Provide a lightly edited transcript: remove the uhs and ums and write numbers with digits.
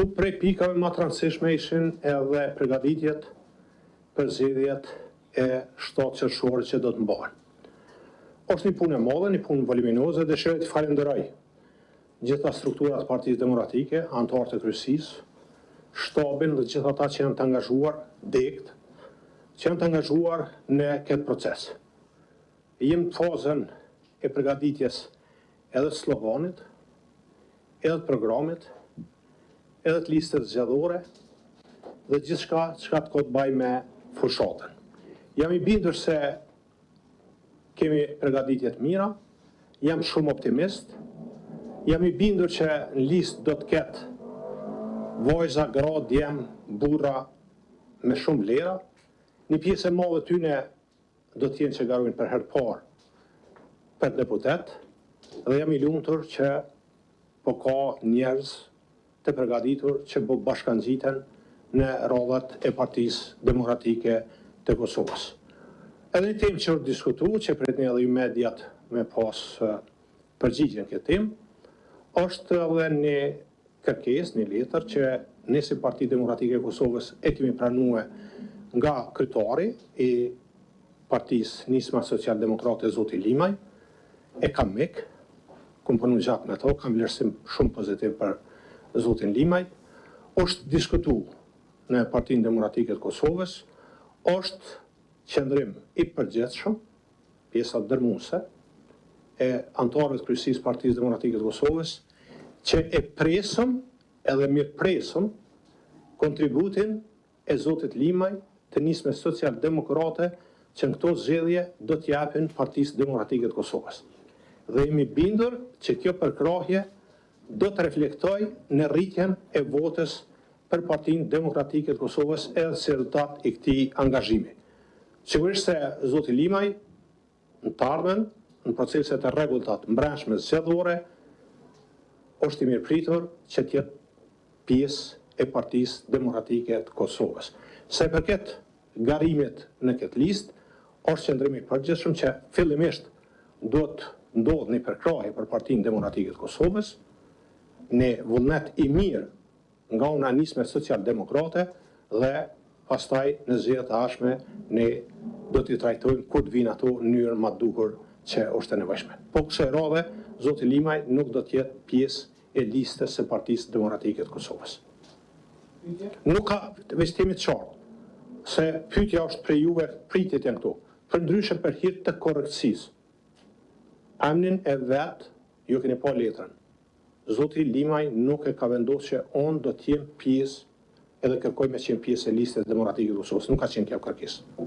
ku prej pikave më të rëndësishme ishin edhe përgatitjet për zgjedhjet e 7 qershore që do të mbahen. Është një punë e madhe, një punë voluminoze, dëshiroj të falenderoj gjitha strukturat Partisë Demokratike, anëtarët e kryesisë, shtabin dhe gjitha ata që janë të angazhuar dekt, që janë të angazhuar në këtë proces. Jem në fazën e përgatitjes edhe të sloganit, edhe të programit, edhe të listës zgjedhore dhe gjithçka çka të ka të bëjë me fushatën. Jam i bindur se kemi përgatitje të mira, jam shumë optimist, jam i bindur që në listë do të ketë vajza, gra, djem, burra me shumë vlera. Një pjesë e madhe tyne do të jenë që garojnë për herë parë për deputet, dhe jam i lumtur që po ka njerëz të përgatitur që po bashkangjiten në radhat e Partisë Demokratike të Kosovës. Edhe një temë që është diskutuar, që pritni edhe ju mediat me pas përgjigjen këtë temë, është edhe një kërkesë, një letër që ne si Parti Demokratike e Kosovës e kemi pranuar nga kryetari i Partisë Nisma Social-Demokrate zoti Limaj, e kam mik, kam punuar gjatë me to, kam vlerësim shumë pozitiv për zotin Limaj, është diskutuar në Partinë Demokratike të Kosovës, është qendrim i përgjithshëm, pjesa dërmuese e anëtarëve të kryesisë Partisë Demokratike të Kosovës, që e presëm edhe mirëpresëm kontributin e zotit Limaj të Nismës Social-Demokrate që në këto zgjedhje do të japin Partisë Demokratike të Kosovës. Dhe jemi bindur që kjo përkrahje do të reflektoj në rritjen e votës për Partinë Demokratike të Kosovës edhe si rezultat i këtij angazhimi. Sigurisht se zoti Limaj në të ardhmen, në proceset e rregullta të mbrëmshme zgjedhore, është i mirëpritur që të jetë pjesë e Partisë Demokratike të Kosovës. Sa i përket garimit në këtë listë, është qendrimi i përgjithshëm që fillimisht do të ndodhë një përkrahje për Partinë Demokratike të Kosovës, në vullnet i mirë nga una Nisme Social-Demokrate dhe pastaj në zgjedhjet e ardhshme ne do t'i trajtojmë kur të vinë ato në mënyrë më të duhur që është e nevojshme. Po kësaj radhe, zoti Limaj nuk do të jetë pjesë e listës së Partisë Demokratike të Kosovës. Nuk ka vështimi të qartë, se pyetja është për juve, pritjet janë këtu. Përndryshe për hir të korrektësisë, emrin e vet ju keni pa letrën. Zoti Limaj nuk e ka vendosur që on do të jem pjesë edhe kërkoj me qenë pjesë e listës demokratike të Kosovës. Nuk ka qenë kjo kërkesë.